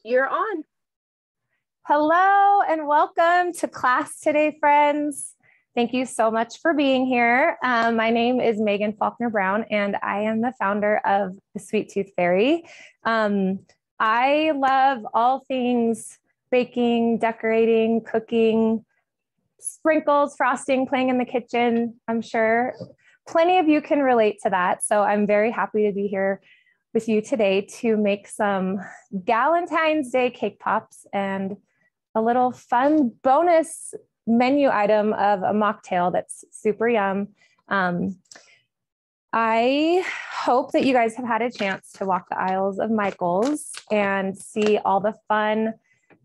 You're on. Hello and welcome to class today, friends. Thank you so much for being here. My name is Megan Faulkner Brown, and I am the founder of the Sweet Tooth Fairy. I love all things baking, decorating, cooking, sprinkles, frosting, playing in the kitchen. I'm sure plenty of you can relate to that. So I'm very happy to be here with you today to make some Galentine's Day cake pops and a little fun bonus menu item of a mocktail that's super yum. I hope that you guys have had a chance to walk the aisles of Michael's and see all the fun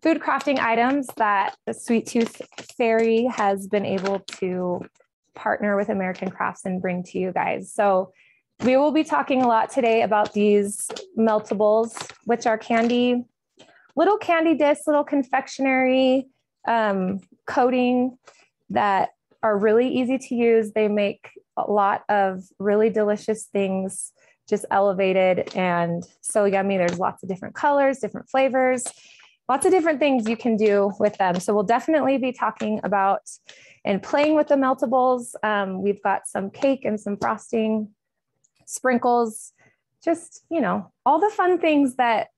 food crafting items that the Sweet Tooth Fairy has been able to partner with American Crafts and bring to you guys. So we will be talking a lot today about these meltables, which are little candy discs, little confectionery coating that are really easy to use. They make a lot of really delicious things just elevated and so yummy. There's lots of different colors, different flavors, lots of different things you can do with them. So we'll definitely be talking about and playing with the meltables. We've got some cake and some frosting, sprinkles, just, all the fun things that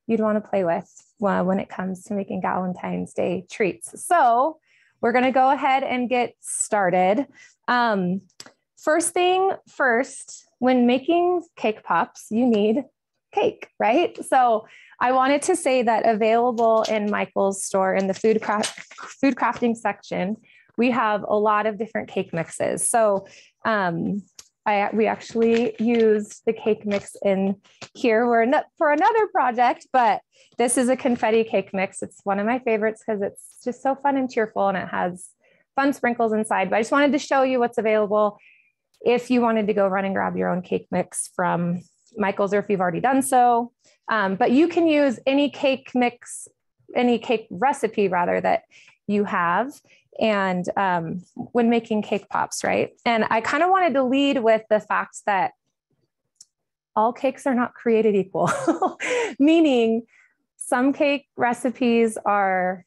you'd want to play with when it comes to making Galentine's Day treats. So we're going to go ahead and get started. First thing first, when making cake pops, you need cake, right? So I wanted to say that available in Michael's store in the food crafting section, we have a lot of different cake mixes. So we actually used the cake mix in here. We're not for another project, but this is a confetti cake mix. It's one of my favorites because it's just so fun and cheerful and it has fun sprinkles inside. But I just wanted to show you what's available if you wanted to go run and grab your own cake mix from Michael's or if you've already done so. But you can use any cake mix, any cake recipe rather that you have. And when making cake pops, right? And I kind of wanted to lead with the fact that all cakes are not created equal, meaning some cake recipes are,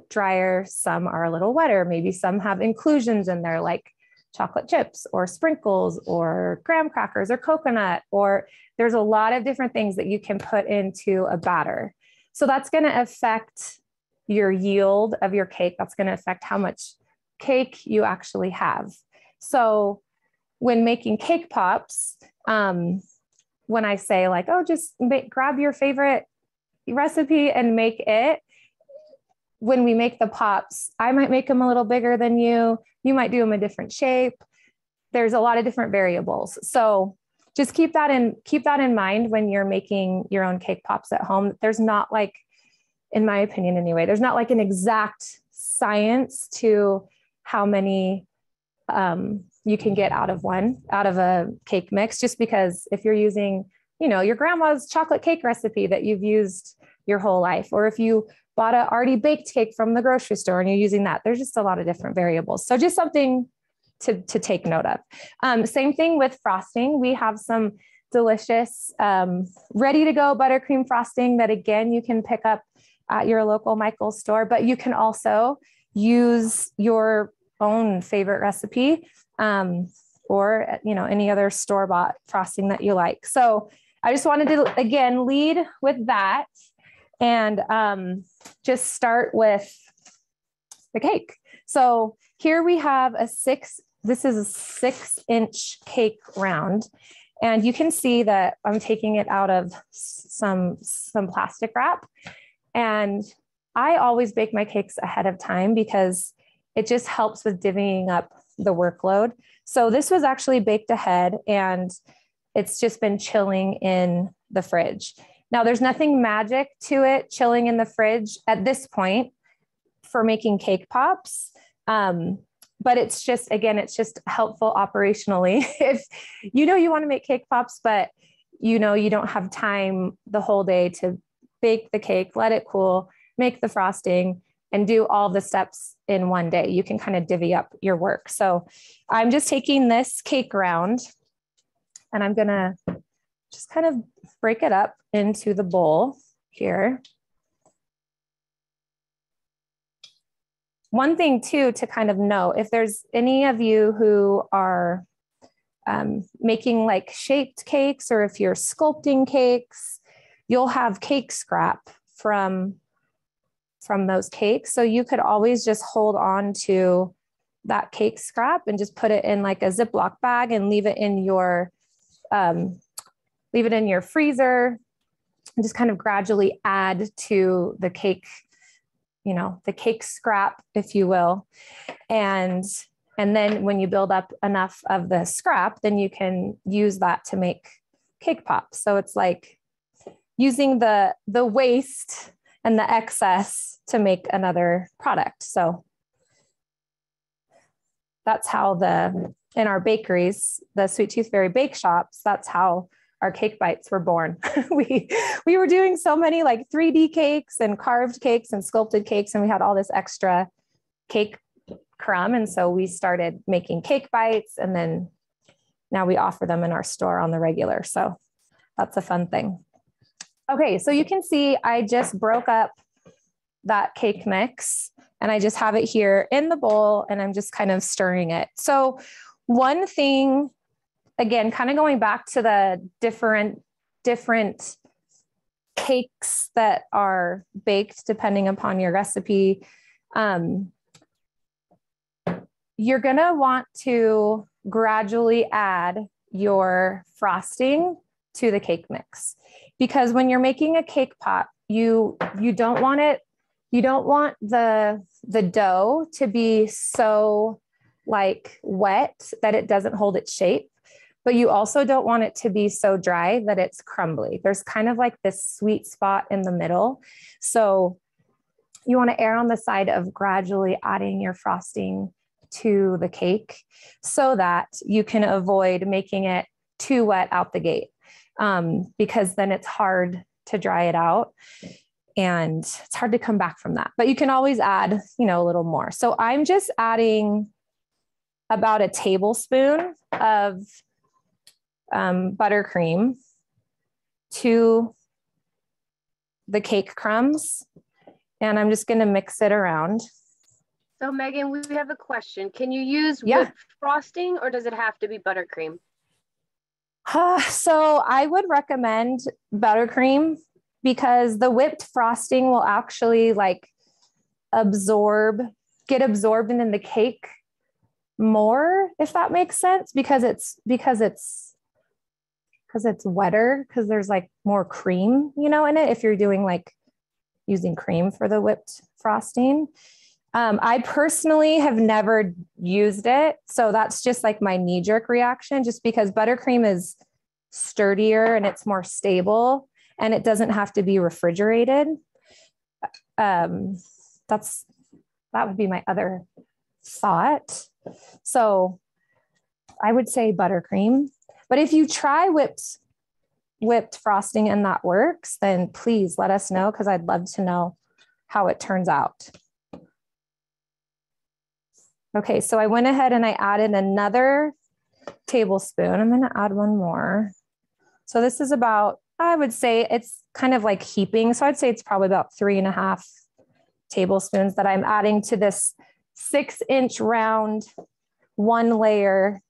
drier, some are a little wetter, maybe some have inclusions in there like chocolate chips or sprinkles or graham crackers or coconut, or there's a lot of different things that you can put into a batter. So that's going to affect your yield of your cake. That's going to affect how much cake you actually have. So when making cake pops, when I say like, oh, just grab your favorite recipe and make it, when we make the pops, I might make them a little bigger than you. You might do them a different shape. There's a lot of different variables. So just keep that in mind when you're making your own cake pops at home. There's not like, in my opinion anyway, there's not like an exact science to how many you can get out of a cake mix, just because if you're using, your grandma's chocolate cake recipe that you've used your whole life, or if you bought a already baked cake from the grocery store and you're using that, there's just a lot of different variables. So just something to take note of. Same thing with frosting. We have some delicious ready to go buttercream frosting that again, you can pick up at your local Michael's store, but you can also use your own favorite recipe or any other store-bought frosting that you like. So I just wanted to again lead with that and just start with the cake. So here we have this is a 6-inch cake round. And you can see that I'm taking it out of some plastic wrap. And I always bake my cakes ahead of time because it just helps with divvying up the workload. So this was actually baked ahead and it's just been chilling in the fridge. Now there's nothing magic to it chilling in the fridge at this point for making cake pops. But it's just helpful operationally. If you want to make cake pops, but you don't have time the whole day to bake the cake, let it cool, make the frosting, and do all the steps in one day. You can kind of divvy up your work. So I'm just taking this cake round and I'm going to just kind of break it up into the bowl here. one thing too, to kind of know, if there's any of you who are making like shaped cakes, or if you're sculpting cakes, you'll have cake scrap from those cakes. So you could always just hold on to that cake scrap and just put it in like a Ziploc bag and leave it in your freezer, and just kind of gradually add to the cake, you know, the cake scrap, if you will. And then when you build up enough of the scrap, then you can use that to make cake pops. So it's like using the waste and the excess to make another product. So that's how in our bakeries, the Sweet Tooth Fairy bake shops, that's how our cake bites were born. We were doing so many like 3D cakes and carved cakes and sculpted cakes, and we had all this extra cake crumb. And so we started making cake bites, and then now we offer them in our store on the regular. So that's a fun thing. Okay, so you can see I just broke up that cake mix, and I just have it here in the bowl, and I'm just kind of stirring it. So one thing, again, kind of going back to the different cakes that are baked depending upon your recipe, you're gonna want to gradually add your frosting to the cake mix, because when you're making a cake pop, you don't want the dough to be so like wet that it doesn't hold its shape, but you also don't want it to be so dry that it's crumbly. There's kind of like this sweet spot in the middle. So you want to err on the side of gradually adding your frosting to the cake so that you can avoid making it too wet out the gate, because then it's hard to dry it out and it's hard to come back from that. But you can always add, you know, a little more. So I'm just adding about a tablespoon of buttercream to the cake crumbs, and I'm just going to mix it around. So Megan, we have a question. Can you use whipped frosting, or does it have to be buttercream? So I would recommend buttercream, because the whipped frosting will actually like get absorbed in the cake more, if that makes sense, because it's wetter, because there's like more cream, you know, in it, if you're doing like using cream for the whipped frosting. I personally have never used it, so that's just like my knee-jerk reaction, just because buttercream is sturdier and it's more stable and it doesn't have to be refrigerated. That would be my other thought. So I would say buttercream, but if you try whipped frosting and that works, then please let us know, because I'd love to know how it turns out. Okay, so I went ahead and I added another tablespoon. I'm going to add one more. So this is about, I would say it's kind of like heaping. So I'd say it's probably about 3.5 tablespoons that I'm adding to this 6-inch round, 1-layer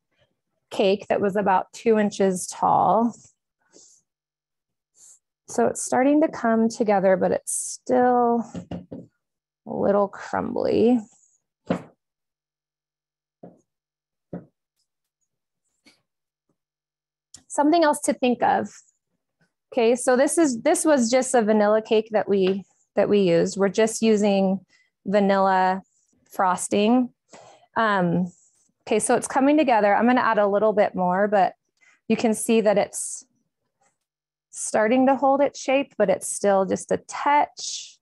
cake that was about 2 inches tall. So it's starting to come together, but it's still a little crumbly. Something else to think of. Okay, so this was just a vanilla cake that we used. We're just using vanilla frosting. Okay, so it's coming together. I'm going to add a little bit more, but you can see that it's starting to hold its shape, but it's still just a touch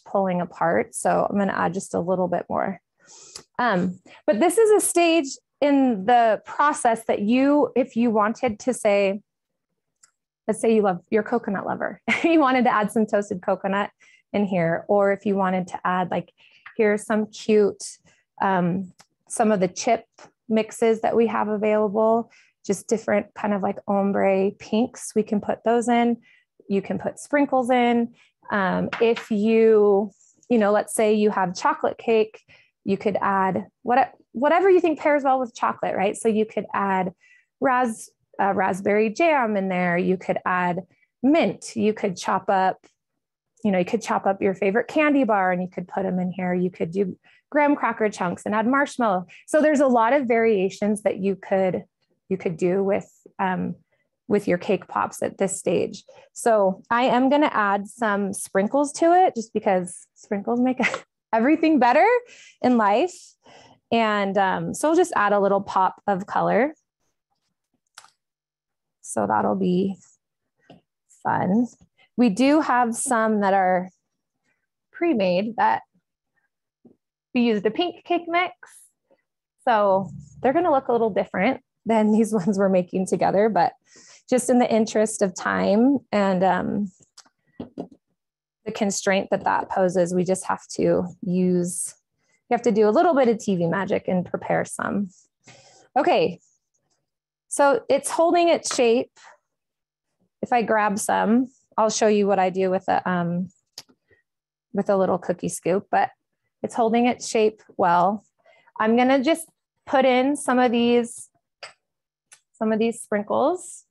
pulling apart. So I'm going to add just a little bit more. But this is a stage in the process that if you wanted to say, let's say you're a coconut lover, you wanted to add some toasted coconut in here, or if you wanted to add like, here's some cute, some of the chip mixes that we have available, just different kind of like ombre pinks, we can put those in. You can put sprinkles in. If you you know, let's say you have chocolate cake, you could add whatever you think pairs well with chocolate, right? So you could add raspberry jam in there. You could add mint. You could chop up, you know, you could chop up your favorite candy bar and you could put them in here. You could do graham cracker chunks and add marshmallow. So there's a lot of variations that you could do with your cake pops at this stage. So I am going to add some sprinkles to it just because sprinkles make everything better in life. And so we'll just add a little pop of color. So that'll be fun. We do have some that are pre-made that we used a pink cake mix. So they're going to look a little different than these ones we're making together, but just in the interest of time and the constraint that poses, we just have to you have to do a little bit of TV magic and prepare some. Okay, so it's holding its shape. If I grab some, I'll show you what I do with a little cookie scoop, but it's holding its shape well. I'm gonna just put in some of these sprinkles.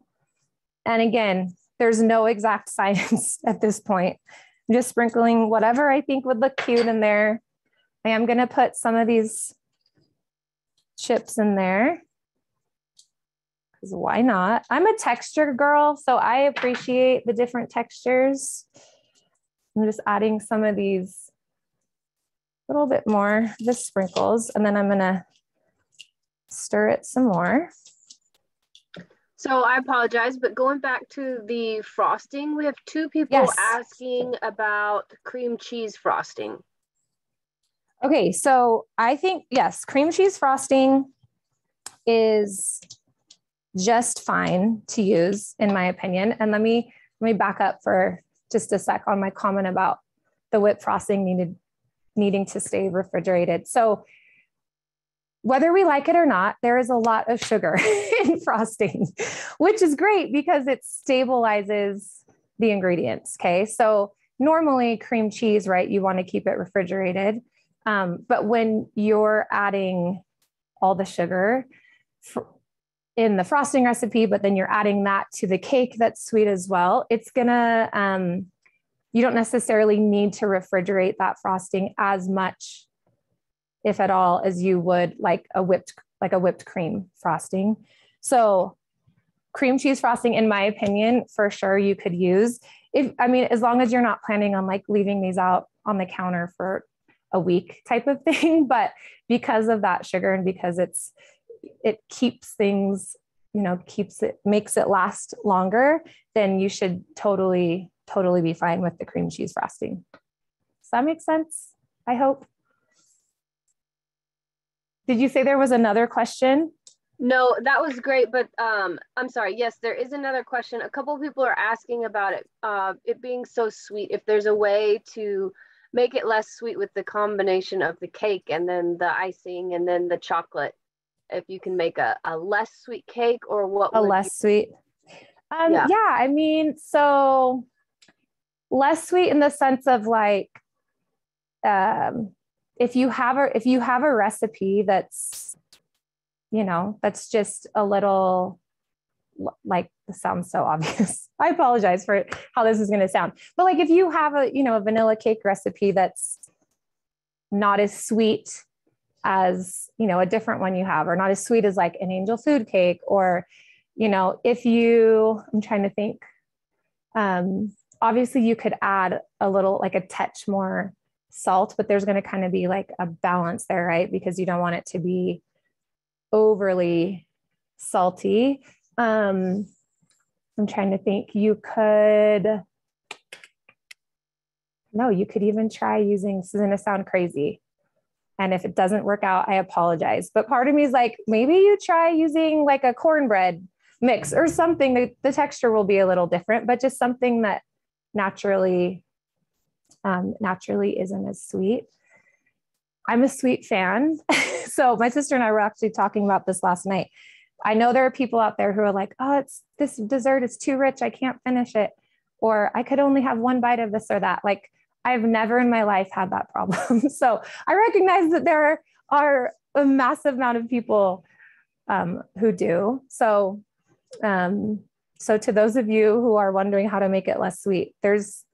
And again, there's no exact science at this point. I'm just sprinkling whatever I think would look cute in there. I am gonna put some of these chips in there, because why not? I'm a texture girl, so I appreciate the different textures. I'm just adding some of these, a little bit more, the sprinkles, and then I'm gonna stir it some more. So I apologize, but going back to the frosting, we have two people asking about cream cheese frosting. Okay, so I think, yes, cream cheese frosting is just fine to use, in my opinion. And let me back up for just a sec on my comment about the whipped frosting needing to stay refrigerated. So whether we like it or not, there is a lot of sugar in frosting, which is great because it stabilizes the ingredients, okay? So normally cream cheese, right, you want to keep it refrigerated. But when you're adding all the sugar in the frosting recipe, but then you're adding that to the cake that's sweet as well, it's gonna, you don't necessarily need to refrigerate that frosting as much, if at all, as you would like a whipped cream frosting. So cream cheese frosting, in my opinion, for sure you could use, as long as you're not planning on like leaving these out on the counter for a week type of thing. But because of that sugar and because it keeps things, makes it last longer, then you should totally be fine with the cream cheese frosting. Does that make sense? I hope. Did you say there was another question? No, that was great, but I'm sorry. Yes, there is another question. A couple of people are asking about it being so sweet. If there's a way to make it less sweet with the combination of the cake and then the icing and then the chocolate, if you can make a less sweet cake, or what? A less sweet. Yeah, so less sweet in the sense of like, if you have a recipe that's, that's just a little, like, this sounds so obvious. I apologize for how this is going to sound, but like if you have a vanilla cake recipe that's not as sweet as, a different one you have, or not as sweet as like an angel food cake, or, I'm trying to think, obviously you could add a little, like a touch more salt, but there's going to kind of be like a balance there, right? Because you don't want it to be overly salty. I'm trying to think, you could even try using, this is going to sound crazy, and if it doesn't work out, I apologize, but part of me is like, maybe you try using like a cornbread mix or something. The texture will be a little different, but just something that naturally isn't as sweet. I'm a sweet fan. So my sister and I were actually talking about this last night. I know there are people out there who are like, oh, this dessert is too rich, I can't finish it. Or I could only have one bite of this or that. Like, I've never in my life had that problem. So I recognize that there are a massive amount of people who do. So, so to those of you who are wondering how to make it less sweet, there's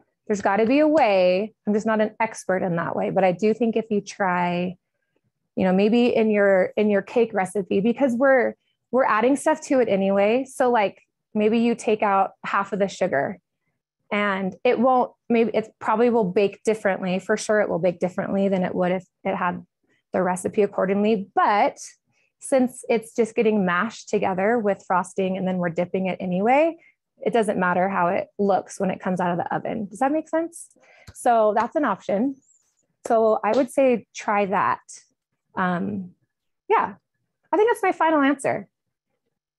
got to be a way. I'm just not an expert in that way, but I do think if you try, you know, maybe in your cake recipe, because we're adding stuff to it anyway. So like maybe you take out half of the sugar, and it won't, maybe it probably will bake differently. For sure, it will bake differently than it would if it had the recipe accordingly. But since it's just getting mashed together with frosting and then we're dipping it anyway, it doesn't matter how it looks when it comes out of the oven. Does that make sense? So that's an option. So I would say try that. Yeah, I think that's my final answer.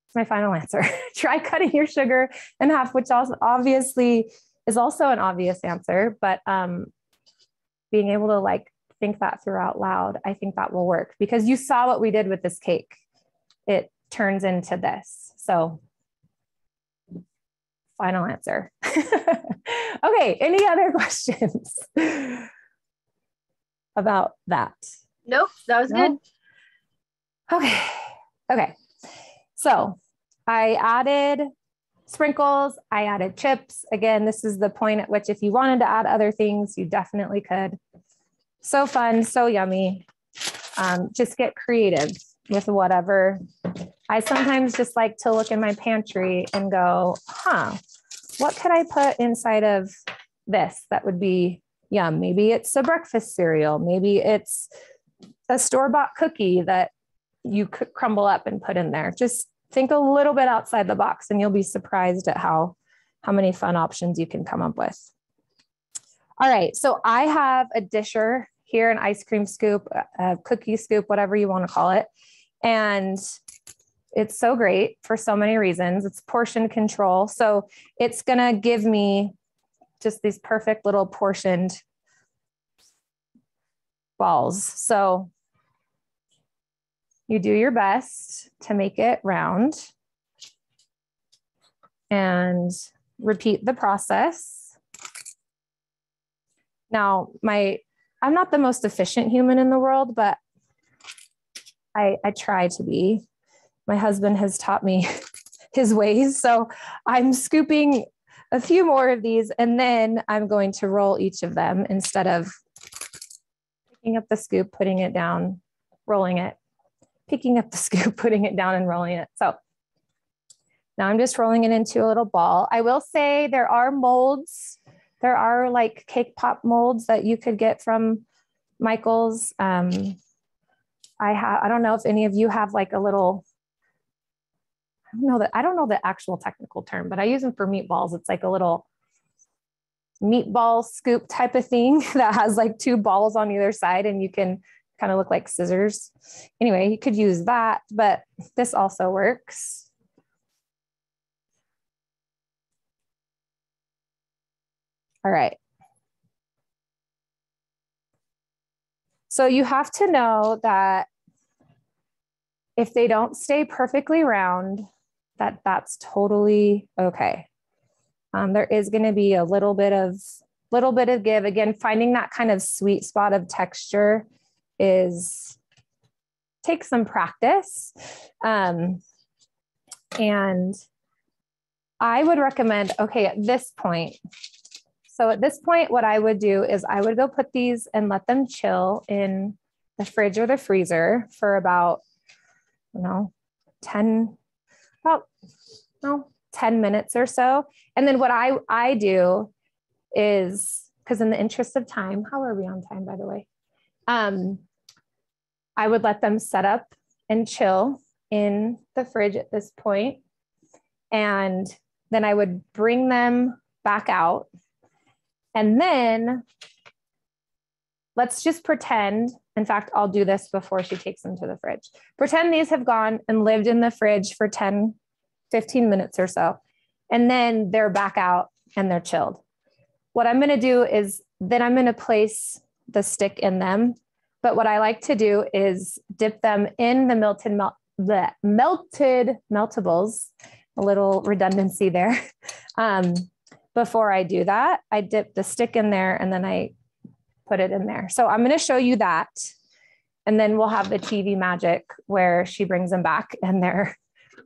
It's my final answer. Try cutting your sugar in half, which also obviously is also an obvious answer, but being able to like think that through out loud, I think that will work, because you saw what we did with this cake. It turns into this. So final answer. Okay, any other questions about that? Nope, that was good. Okay. Okay. So I added sprinkles, I added chips. Again, this is the point at which if you wanted to add other things, you definitely could. So fun, so yummy. Just get creative with whatever. I sometimes just like to look in my pantry and go, what could I put inside of this that would be yum? Maybe it's a breakfast cereal. Maybe it's a store-bought cookie that you could crumble up and put in there. Just think a little bit outside the box and you'll be surprised at how many fun options you can come up with. All right, so I have a disher here, an ice cream scoop, a cookie scoop, whatever you want to call it. And it's so great for so many reasons. It's portion control. So it's gonna give me just these perfect little portioned balls. So you do your best to make it round and repeat the process. Now, I'm not the most efficient human in the world, but I try to be. My husband has taught me his ways. So I'm scooping a few more of these and then I'm going to roll each of them instead of picking up the scoop, putting it down, rolling it, picking up the scoop, putting it down and rolling it. So now I'm just rolling it into a little ball. I will say there are molds. There are like cake pop molds that you could get from Michael's. I don't know if any of you have like a little, I don't know the actual technical term, but I use them for meatballs. It's like a little meatball scoop type of thing that has like two balls on either side and you can kind of look like scissors. Anyway, you could use that, but this also works. All right. So you have to know that if they don't stay perfectly round, that's totally okay. There is going to be a little bit of give. Again, finding that kind of sweet spot of texture takes some practice. And I would recommend, okay, at this point, what I would do is I would go put these and let them chill in the fridge or the freezer for about, 10 minutes or so. And then what I do is, because in the interest of time, how are we on time, by the way? I would let them set up and chill in the fridge at this point. And then I would bring them back out. And then let's just pretend, in fact, I'll do this before she takes them to the fridge. Pretend these have gone and lived in the fridge for 10, 15 minutes or so. And then they're back out and they're chilled. What I'm going to do is then I'm going to place the stick in them. But what I like to do is dip them in the melted meltables, a little redundancy there. Before I do that, I dip the stick in there and then I put it in there. So I'm going to show you that. And then we'll have the TV magic where she brings them back and they're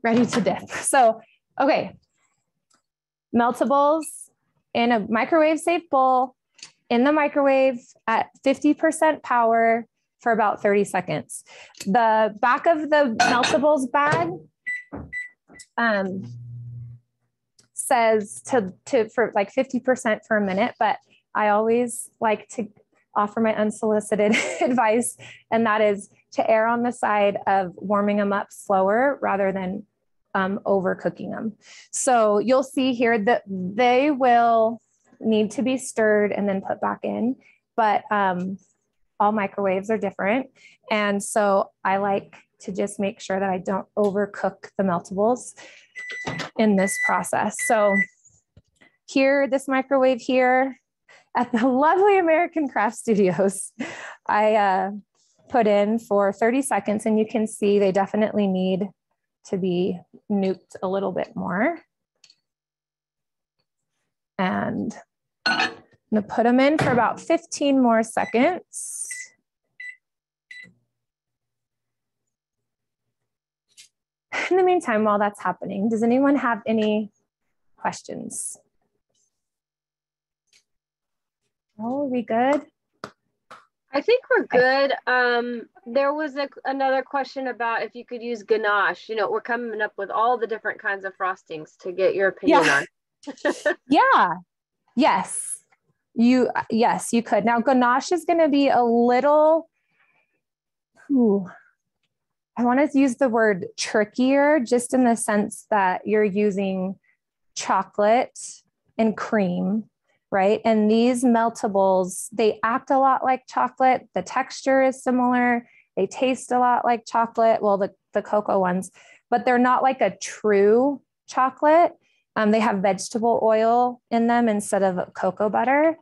ready to dip. So, okay. Meltables in a microwave safe bowl in the microwave at 50% power for about 30 seconds. The back of the meltables bag says for like 50% for a minute, but I always like to offer my unsolicited advice, and that is to err on the side of warming them up slower rather than overcooking them. So you'll see here that they will need to be stirred and then put back in, but all microwaves are different. And so I like to just make sure that I don't overcook the meltables in this process. So here, this microwave here at the lovely American Craft Studios, I put in for 30 seconds, and you can see they definitely need to be nuked a little bit more. And I'm gonna put them in for about 15 more seconds. In the meantime, while that's happening, does anyone have any questions? Oh, are we good? I think we're good. There was another question about if you could use ganache. You know, we're coming up with all the different kinds of frostings to get your opinion on. Yeah. Yes, you could. Now ganache is going to be a little, I want to use the word trickier, just in the sense that you're using chocolate and cream, right? And these meltables, they act a lot like chocolate. The texture is similar. They taste a lot like chocolate. Well, the cocoa ones, but they're not like a true chocolate. They have vegetable oil in them instead of cocoa butter,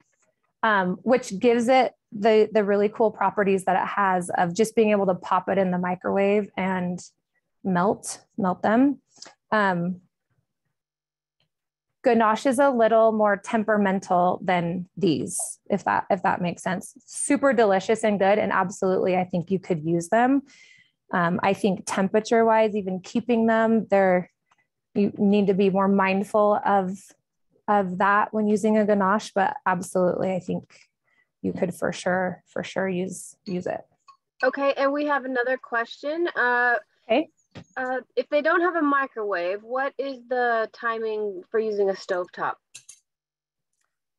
which gives it the really cool properties that it has of just being able to pop it in the microwave and melt them. Ganache is a little more temperamental than these, if that makes sense. Super delicious and good, and absolutely, I think you could use them. I think temperature-wise, even keeping them, you need to be more mindful of that when using a ganache, but absolutely, I think you could for sure use it. Okay, and we have another question. Okay. If they don't have a microwave, what is the timing for using a stovetop?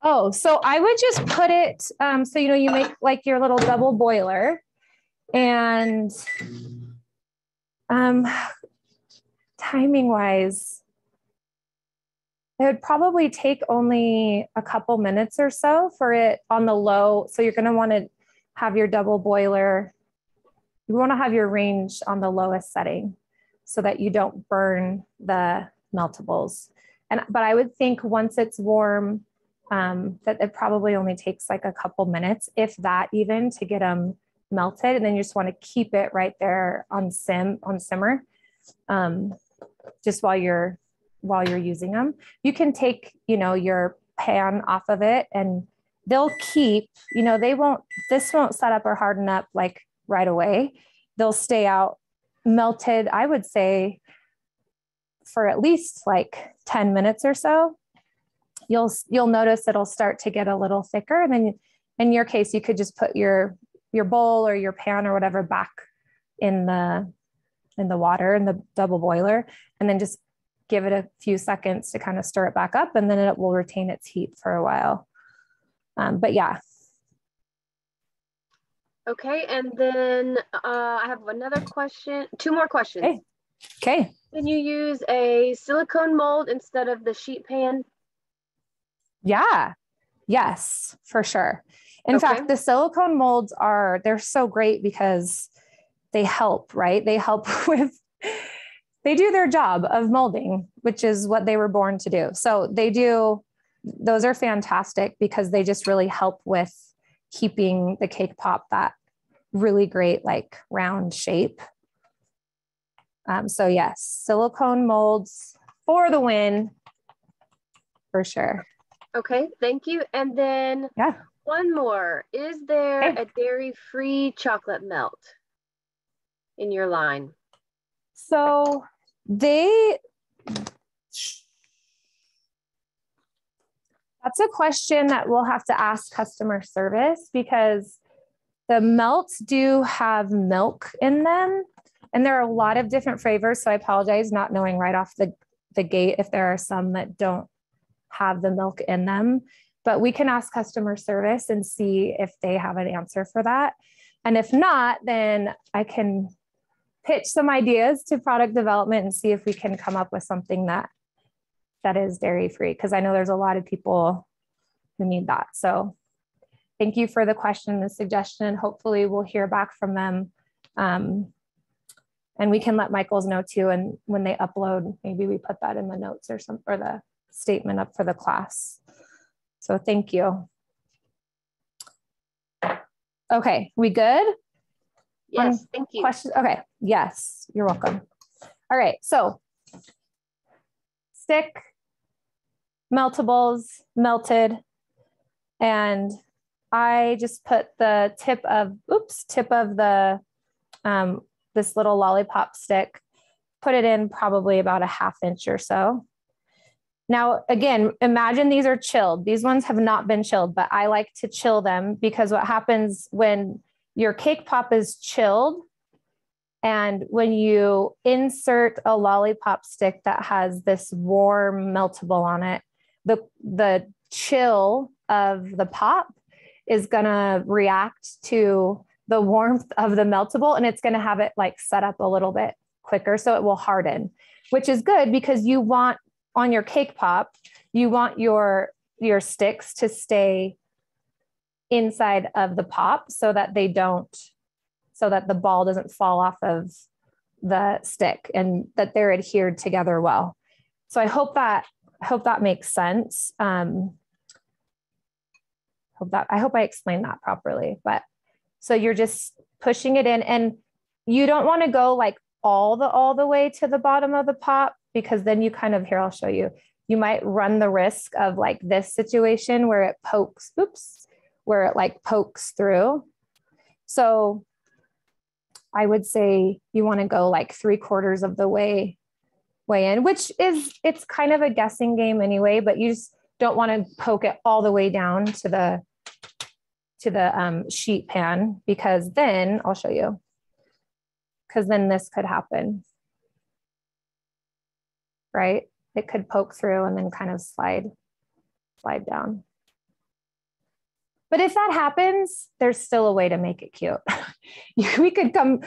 Oh, so I would just put it, so, you make like your little double boiler, and timing wise, it would probably take only a couple minutes or so for it on the low. So you're going to want to have your double boiler. You want to have your range on the lowest setting so that you don't burn the meltables. But I would think once it's warm, that it probably only takes like a couple minutes, if that even, to get them melted. And then you just want to keep it right there on simmer, just while you're using them. You can take, your pan off of it, and they'll keep, this won't set up or harden up like right away. They'll stay out melted, I would say, for at least like 10 minutes or so. You'll notice it'll start to get a little thicker. And then in your case, you could just put your bowl or your pan or whatever back in the water in the double boiler, and then just give it a few seconds to kind of stir it back up, and then it will retain its heat for a while. But yeah. Okay, and then I have another question, 2 more questions. Okay. Can you use a silicone mold instead of the sheet pan? Yeah. Yes, for sure. In fact, the silicone molds they're so great because they help, right? They help they do their job of molding, which is what they were born to do. So those are fantastic because they just really help with keeping the cake pop that really great, like round shape. So yes, silicone molds for the win, for sure. Okay, thank you. And then Yeah. one more. Is there Okay. a dairy-free chocolate melt in your line? So that's a question that we'll have to ask customer service, because the melts do have milk in them, and there are a lot of different flavors. So I apologize not knowing right off the gate if there are some that don't have the milk in them, but we can ask customer service and see if they have an answer for that. And if not, then I can pitch some ideas to product development and see if we can come up with something that is dairy free, because I know there's a lot of people who need that. So thank you for the question and the suggestion. Hopefully we'll hear back from them. And we can let Michaels know too. And when they upload, maybe we put that in the notes or the statement up for the class. So thank you. Okay, we good? Yes, thank you. Questions? Okay, yes, you're welcome. All right, so stick, meltables, melted, and I just put the tip of the, this little lollipop stick, put it in probably about a 1/2 inch or so. Now, again, imagine these are chilled. These ones have not been chilled, but I like to chill them, because what happens when your cake pop is chilled and when you insert a lollipop stick that has this warm meltable on it, the chill of the pop is going to react to the warmth of the meltable, and it's going to have it like set up a little bit quicker, so it will harden, which is good, because you want on your cake pop, you want your sticks to stay inside of the pop so that the ball doesn't fall off of the stick, and that they're adhered together well. So I hope that makes sense. I hope I explained that properly. But so you're just pushing it in, and you don't want to go like all the way to the bottom of the pop, because then you kind of, here, I'll show you, you might run the risk of like this situation where it pokes through. So I would say you want to go like 3/4 of the way in, which is, it's kind of a guessing game anyway, but you just don't want to poke it all the way down to the sheet pan, because then I'll show you, because then this could happen, right? It could poke through and then kind of slide down. But if that happens, there's still a way to make it cute. we could come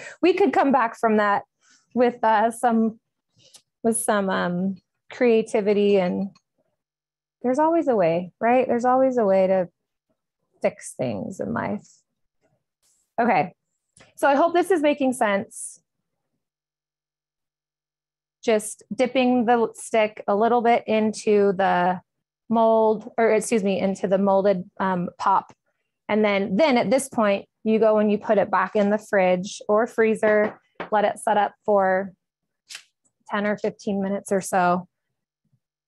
back from that with some creativity, and there's always a way, right? There's always a way to fix things in life. Okay, so I hope this is making sense. Just dipping the stick a little bit into the mold, or excuse me, into the molded pop. And then at this point, you go and you put it back in the fridge or freezer, let it set up for 10 or 15 minutes or so.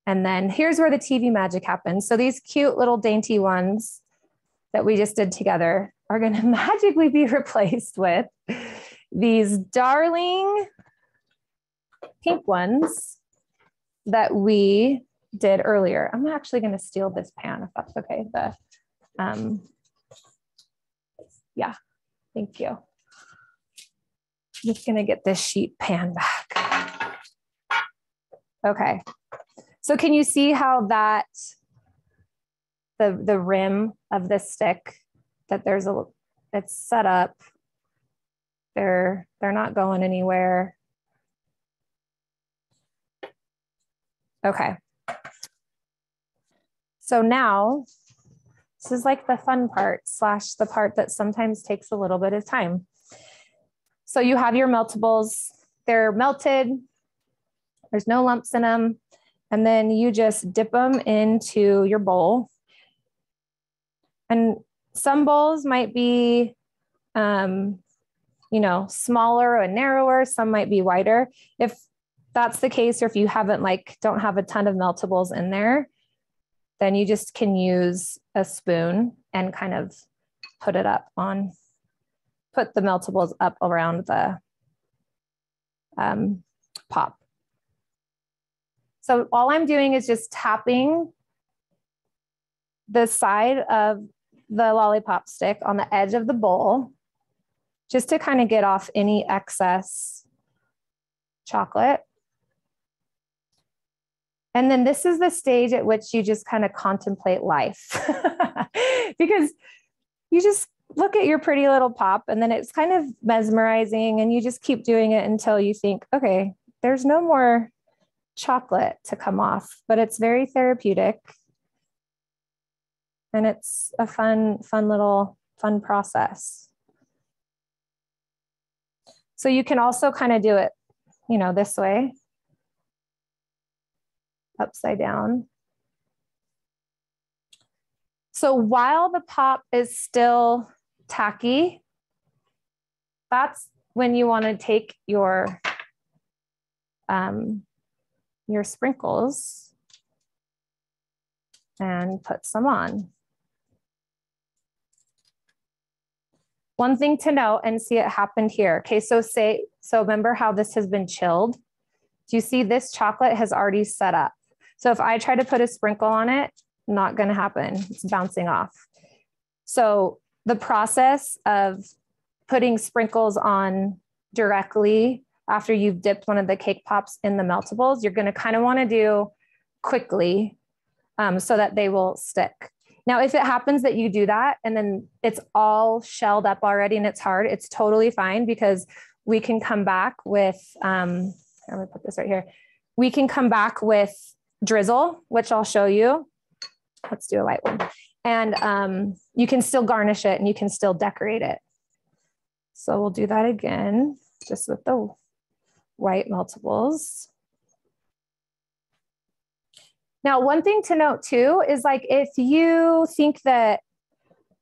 And then here's where the TV magic happens. So these cute little dainty ones that we just did together are going to magically be replaced with these darling pink ones that we did earlier. I'm actually going to steal this pan if that's okay. Yeah, thank you. I'm just going to get this sheet pan back. Okay. So can you see how that the rim of this stick, that it's set up. They're not going anywhere. Okay. So now this is like the fun part / the part that sometimes takes a little bit of time. So you have your meltables, they're melted. There's no lumps in them. And then you just dip them into your bowl. And some bowls might be, smaller and narrower. Some might be wider. If that's the case, or if you haven't don't have a ton of meltables in there, then you just can use a spoon and kind of put it up on, put the meltables up around the pop. So all I'm doing is just tapping the side of the lollipop stick on the edge of the bowl, just to kind of get off any excess chocolate. And then this is the stage at which you just kind of contemplate life because you just look at your pretty little pop and then it's kind of mesmerizing and you just keep doing it until you think, okay, there's no more chocolate to come off, but it's very therapeutic. And it's a fun process. So you can also kind of do it, you know, this way, upside down. So while the pop is still tacky, that's when you want to take your sprinkles and put some on. One thing to note, and see it happened here. Okay, so remember how this has been chilled? Do you see this chocolate has already set up? So if I try to put a sprinkle on it, not gonna happen, it's bouncing off. So the process of putting sprinkles on directly after you've dipped one of the cake pops in the meltables, you're gonna kind of wanna do quickly so that they will stick. Now, if it happens that you do that and then it's all shelled up already and it's hard, it's totally fine because we can come back with, I'm gonna put this right here. We can come back with drizzle, which I'll show you. Let's do a light one. And you can still garnish it and you can still decorate it. So we'll do that again, just with the white meltables. Now, one thing to note too is like if you think that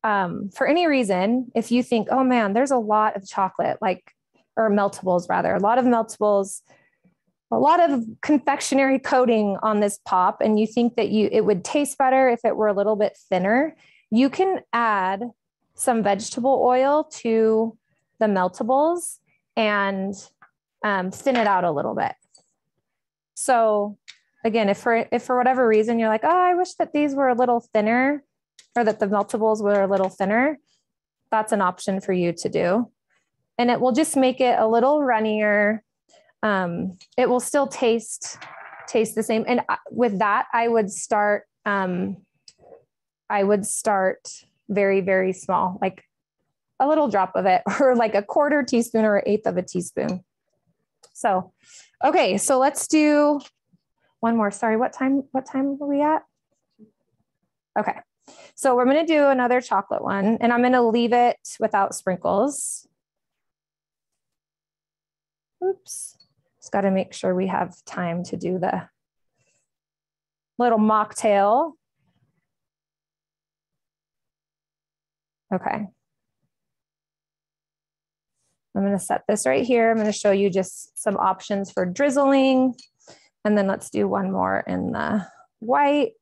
for any reason, if you think, oh man, there's a lot of chocolate, like, or meltables rather, a lot of meltables, a lot of confectionery coating on this pop, and you think that it would taste better if it were a little bit thinner, you can add some vegetable oil to the meltables and thin it out a little bit. So again, if for whatever reason you're like, oh, I wish that these were a little thinner or that the meltables were a little thinner, that's an option for you to do. And it will just make it a little runnier. It will still taste the same. And with that, I would start very, very small, like a little drop of it, or like a 1/4 teaspoon or 1/8 of a teaspoon. So, okay, so let's do one more. Sorry, what time are we at? Okay, so we're going to do another chocolate one, and I'm going to leave it without sprinkles. Oops, just got to make sure we have time to do the little mocktail. Okay. I'm going to set this right here. I'm going to show you just some options for drizzling. And then let's do one more in the white.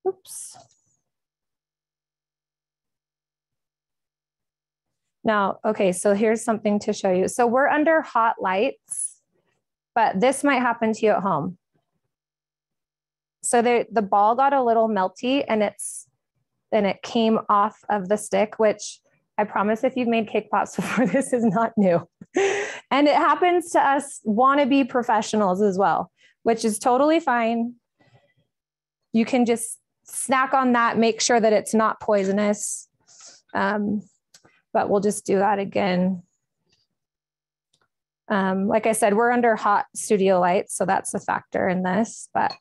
Oops. Now, okay, so here's something to show you. So we're under hot lights, but this might happen to you at home. So the ball got a little melty and it came off of the stick, which I promise if you've made cake pops before, this is not new. And it happens to us wannabe professionals as well, which is totally fine. You can just snack on that, make sure that it's not poisonous. But we'll just do that again. Like I said, we're under hot studio lights, so that's a factor in this, but.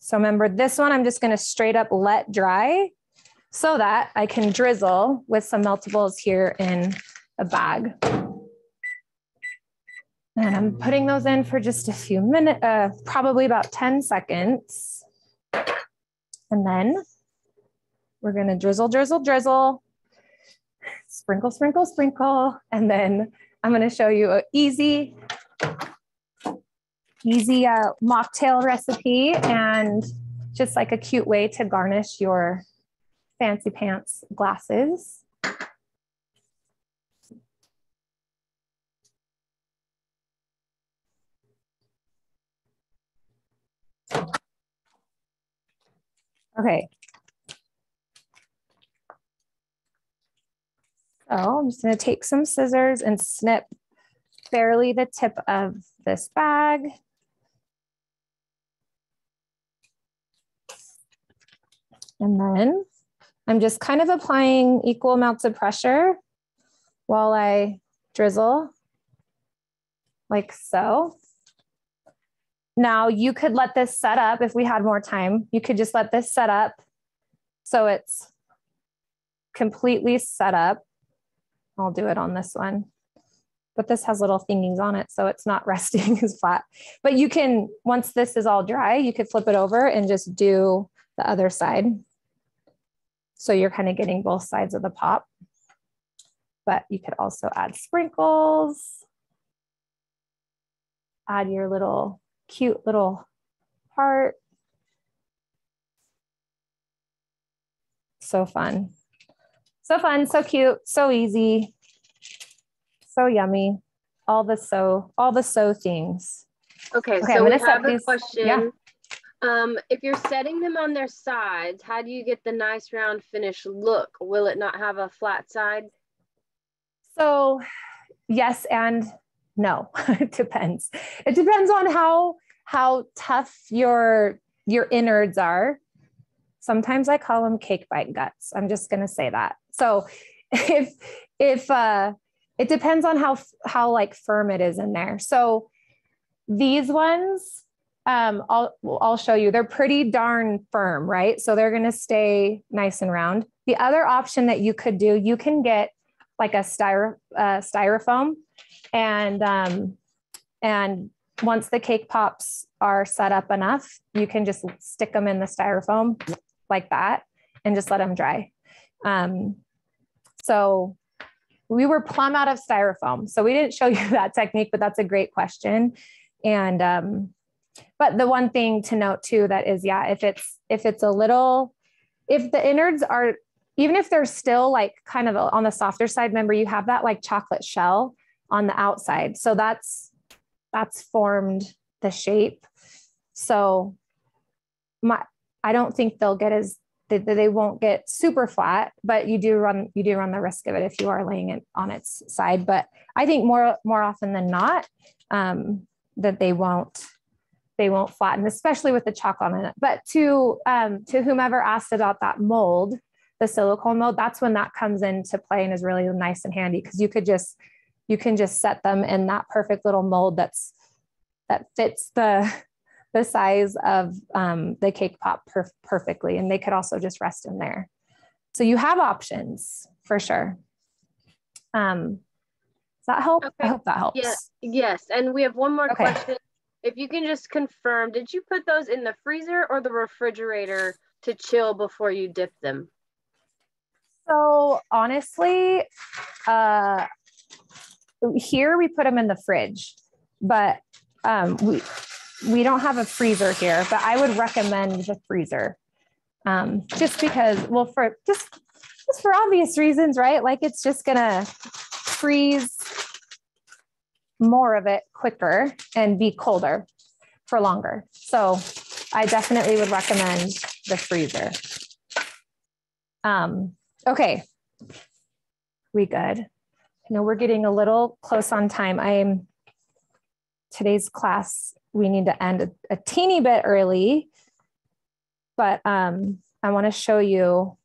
So remember this one, I'm just going to straight up let dry so that I can drizzle with some meltables here in a bag. And I'm putting those in for just a few minutes, probably about 10 seconds. And then we're going to drizzle, drizzle, drizzle, sprinkle, sprinkle, sprinkle. And then I'm going to show you an easy Easy mocktail recipe and just like a cute way to garnish your fancy pants glasses. Okay. So I'm just going to take some scissors and snip barely the tip of this bag. And then I'm just kind of applying equal amounts of pressure while I drizzle, like so. Now you could let this set up if we had more time. You could just let this set up so it's completely set up. I'll do it on this one. But this has little thingies on it, so it's not resting as flat. But you can, once this is all dry, you could flip it over and just do the other side. So you're kind of getting both sides of the pop. But you could also add sprinkles, add your little cute little heart. So fun. So fun, so cute, so easy, so yummy. All the so things. Okay, so we have a question. Yeah. If you're setting them on their sides, how do you get the nice round finish look? Will it not have a flat side? So yes and no. It depends. It depends on how tough your innards are. Sometimes I call them cake bite guts. I'm just going to say that. So if it depends on how like firm it is in there. So these ones, I'll show you, they're pretty darn firm, right? So they're going to stay nice and round. The other option that you could do, you can get like a styrofoam, and once the cake pops are set up enough, you can just stick them in the styrofoam like that and just let them dry. So we were plumb out of styrofoam, so we didn't show you that technique, but that's a great question. And but the one thing to note too, that is, yeah, if it's a little, if the innards are, even if they're still like kind of on the softer side, remember you have that like chocolate shell on the outside. So that's formed the shape. So I don't think they'll get they won't get super flat, but you do run the risk of it if you are laying it on its side. But I think more often than not, that they won't flatten, especially with the chocolate on it. But to whomever asked about that mold, the silicone mold, that's when that comes into play and is really nice and handy, because you can just set them in that perfect little mold that fits the size of the cake pop perfectly. And they could also just rest in there. So you have options for sure. Does that help? Okay. I hope that helps. Yeah. Yes. And we have one more question. If you can just confirm, did you put those in the freezer or the refrigerator to chill before you dip them? So honestly, here we put them in the fridge, but we don't have a freezer here, but I would recommend the freezer. Just because, well, for obvious reasons, right? Like it's just gonna freeze more of it quicker and be colder for longer. So I definitely would recommend the freezer. Okay, we good? I know we're getting a little close on time. Today's class, we need to end a teeny bit early, but I want to show you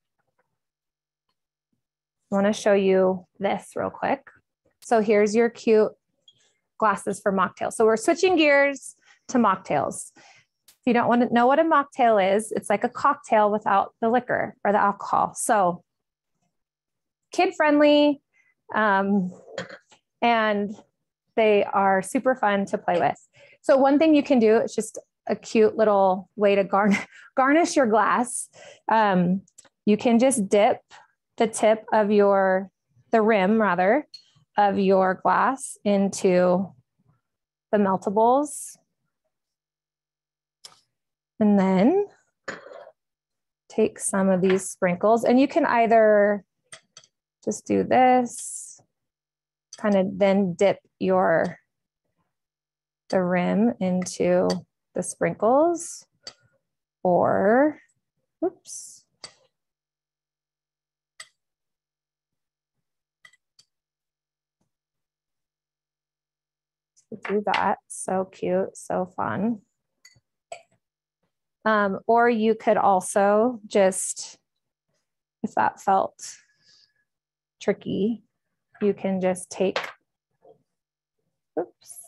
this real quick. So here's your cute glasses for mocktails. So we're switching gears to mocktails. If you don't want to know what a mocktail is, it's like a cocktail without the liquor or the alcohol. So kid-friendly, and they are super fun to play with. So one thing you can do, it's just a cute little way to garnish your glass. You can just dip the tip of the rim rather, of your glass into the meltables. And then take some of these sprinkles, and you can either just do this, kind of then dip the rim into the sprinkles, or, oops. Do that, so cute, so fun. Or you could also just, if that felt tricky, you can just take, oops.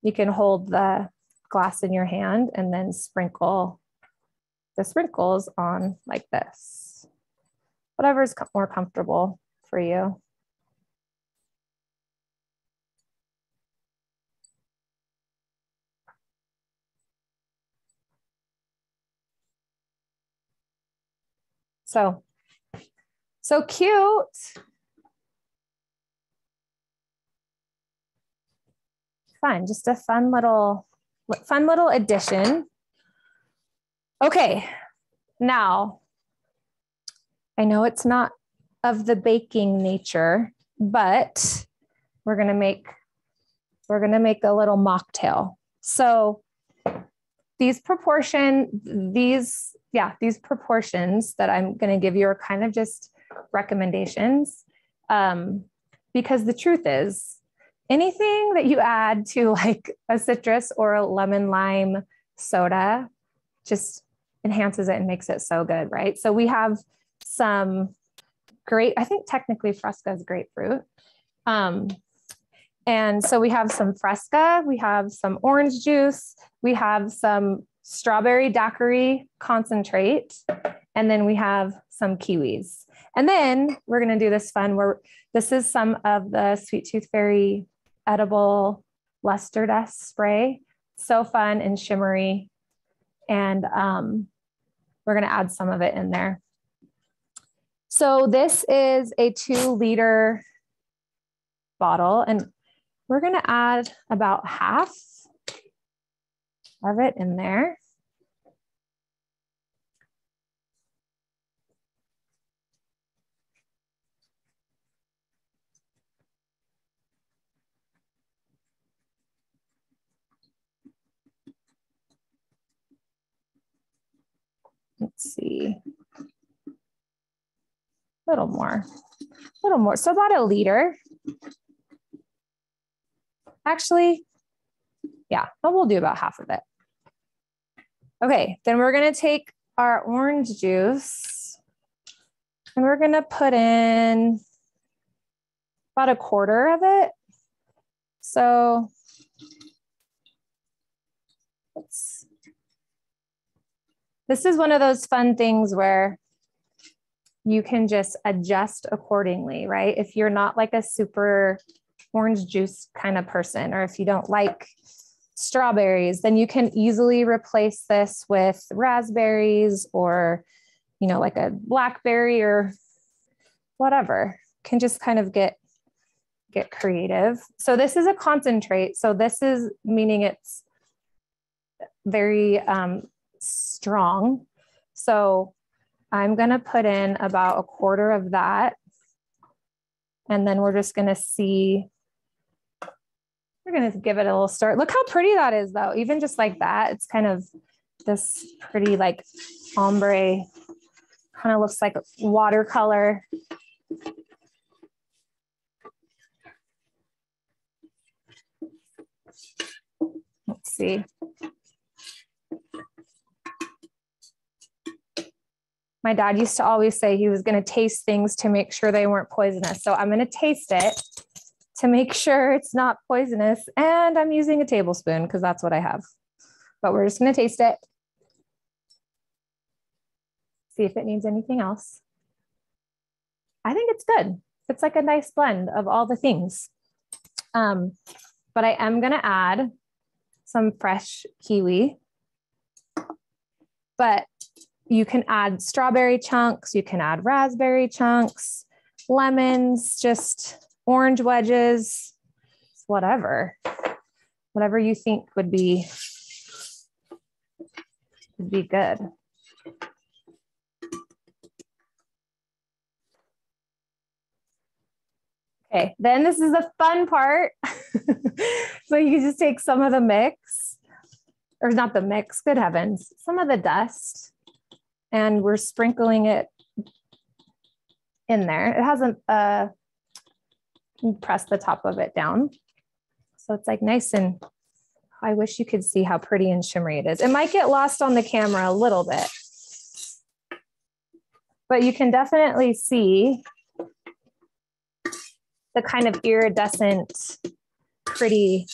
You can hold the glass in your hand and then sprinkle the sprinkles on like this. Whatever's more comfortable for you. So cute. Fun, just a fun little addition. Okay, now I know it's not of the baking nature, but we're gonna make a little mocktail. So these proportions that I'm going to give you are kind of just recommendations, because the truth is, anything that you add to like a citrus or a lemon lime soda just enhances it and makes it so good, right? So we have some great, I think technically Fresca is grapefruit. And so we have some Fresca, we have some orange juice, we have some strawberry daiquiri concentrate, and then we have some kiwis. And then we're going to do this fun where this is some of the Sweet Tooth Fairy edible luster dust spray. So fun and shimmery. And we're going to add some of it in there. So this is a 2-liter bottle, and we're going to add about half of it in there. Let's see, a little more. So about a liter. Actually, yeah, but we'll do about half of it. Okay, then we're gonna take our orange juice and we're gonna put in about a quarter of it. So this is one of those fun things where you can just adjust accordingly, right? If you're not like a super orange juice kind of person, or if you don't like strawberries, then you can easily replace this with raspberries, or, you know, like a blackberry or whatever. Can just kind of get creative. So this is a concentrate. So this is meaning it's very strong. So I'm going to put in about a quarter of that. And then we're just going to see, we're going to give it a little stir. Look how pretty that is though. Even just like that, it's kind of this pretty like ombre, kind of looks like watercolor. Let's see. My dad used to always say he was going to taste things to make sure they weren't poisonous. So I'm going to taste it to make sure it's not poisonous. And I'm using a tablespoon because that's what I have. But we're just going to taste it. See if it needs anything else. I think it's good. It's like a nice blend of all the things. But I am going to add some fresh kiwi. But you can add strawberry chunks, you can add raspberry chunks, lemons, just orange wedges. whatever you think would be good. Okay, then this is the fun part. So you just take some of the mix, or not the mix, good heavens, some of the dust, and we're sprinkling it in there. It hasn't, press the top of it down. So it's like nice and, I wish you could see how pretty and shimmery it is. It might get lost on the camera a little bit, but you can definitely see the kind of iridescent, pretty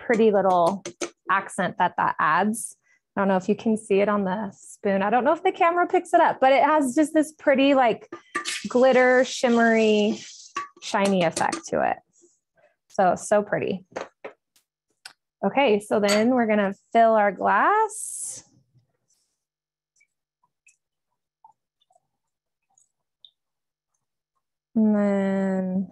little accent that adds. I don't know if you can see it on the spoon. I don't know if the camera picks it up, but it has just this pretty like glitter, shimmery, shiny effect to it. So pretty. Okay, so then we're gonna fill our glass. And then,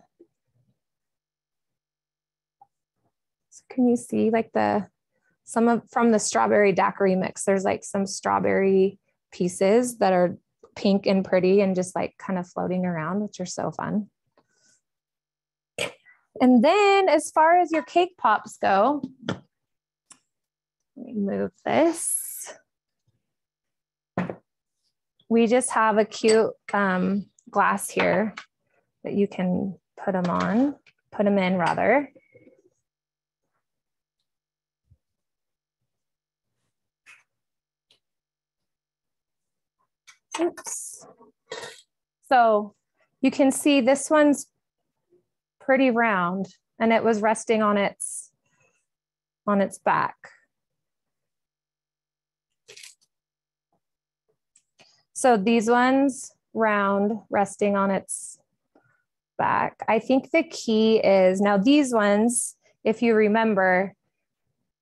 so can you see like from the strawberry daiquiri mix, there's like some strawberry pieces that are pink and pretty and just like kind of floating around, which are so fun. And then as far as your cake pops go, let me move this. We just have a cute glass here that you can put them in rather. Oops. So you can see this one's pretty round and it was resting on its back. So these ones round, resting on its back. I think the key is, now these ones, if you remember,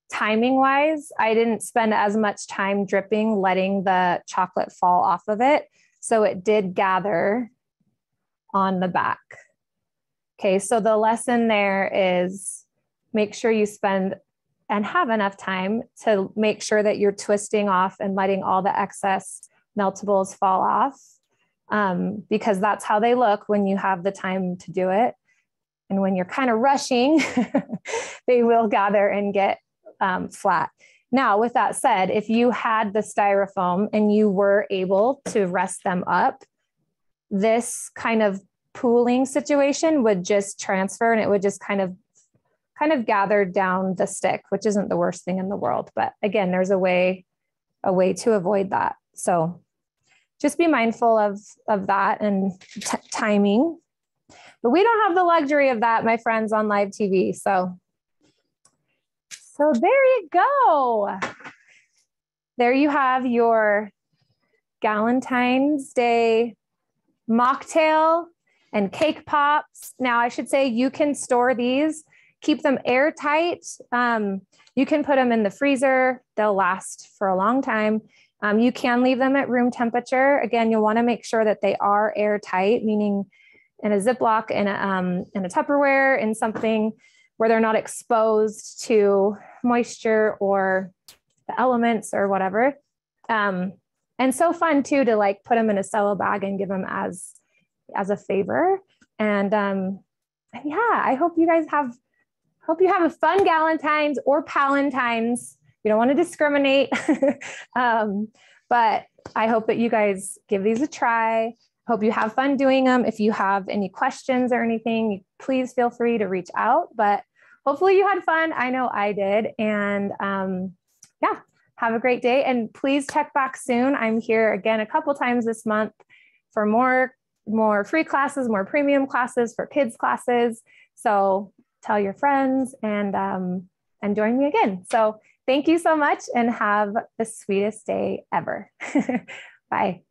timing wise, I didn't spend as much time dripping, letting the chocolate fall off of it. So it did gather on the back. Okay, so the lesson there is make sure you spend and have enough time to make sure that you're twisting off and letting all the excess meltables fall off, because that's how they look when you have the time to do it. And when you're kind of rushing, they will gather and get flat. Now, with that said, if you had the styrofoam and you were able to rest them up, this kind of pooling situation would just transfer and it would just kind of gather down the stick, which isn't the worst thing in the world. But again, there's a way to avoid that. So just be mindful of that and timing. But we don't have the luxury of that, my friends, on live TV. So there you go. There you have your Galentine's Day mocktail and cake pops. Now, I should say you can store these, keep them airtight. You can put them in the freezer. They'll last for a long time. You can leave them at room temperature. Again, you'll want to make sure that they are airtight, meaning in a Ziploc, in a Tupperware, in something where they're not exposed to moisture or the elements or whatever. And so fun too to like put them in a cello bag and give them as a favor. And yeah, I hope you guys have a fun Galentine's or Palentine's. We don't want to discriminate, but I hope that you guys give these a try. Hope you have fun doing them. If you have any questions or anything, please feel free to reach out, but hopefully you had fun. I know I did. And yeah, have a great day. And please check back soon. I'm here again a couple times this month for more free classes, more premium classes, for kids classes. So tell your friends and join me again. So thank you so much and have the sweetest day ever. Bye.